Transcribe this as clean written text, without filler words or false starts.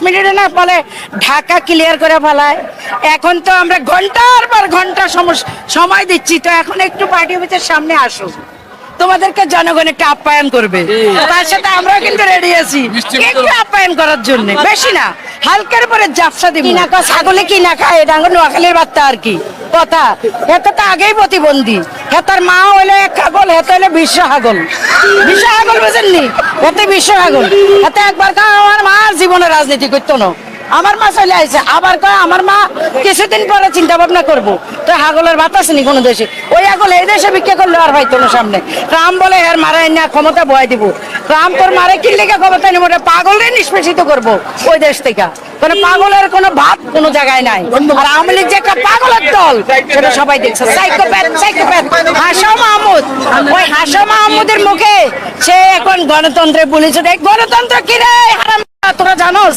মিনিটে না বলে ঢাকা ক্লিয়ার করে ফেলায়। এখন তো আমরা ঘন্টার পর ঘন্টা সময় দিচ্ছি, তো এখন একটু পার্টি অফিসের সামনে আসো, তোমাদেরকে জনগণ একটু আপ্যায়ন করবে, তার সাথে আমরাও কিন্তু রেডি আছি একটু আপ্যায়ন করার জন্য, বেশি না, হালকার পরে জাপসা দিব। কিনা কা ছাগলে কিনা খায়, এটা আমার নোয়াখালীর বার্তা আর কি কথা। হেতে তো আগেই প্রতিবন্ধী, হেতার মা হইলো এক ছাগল, হেতে হইলো বিশ্ব ছাগল, বিশ্ব ছাগল বুঝেননি, হেতে বিশ্ব ছাগল। হেতে একবার কা আমার মা আর জীবনে রাজনীতি করতো না, আমার মা চলে আইছে, আবার কয় আমার মা কিছুদিন পরে চিন্তা ভাবনা করবো। তো হাগলের ভাত আসেনি কোনো দেশে, ওই হাগল এই দেশে ভিক্ষা করলে আর পাইতো না সামনে। রাম বলে এর মারাই না ক্ষমতা বয় দিব, রাম তোর মারে কিনলে ক্ষমতা নিব, পাগলরে নিষ্পেষিত করবো ওই দেশ থেকে। মানে পাগলের কোনো ভাত কোনো জায়গায় নাই। আর আওয়ামী লীগ যে একটা পাগলের দল সেটা সবাই দেখছে, সাইকোপ্যাথ সাইকোপ্যাথ। হাসা মাহমুদ, ওই হাসা মাহমুদের মুখে সে এখন গণতন্ত্রে বলেছে, গণতন্ত্র কি রে হারাম, তোরা জানোস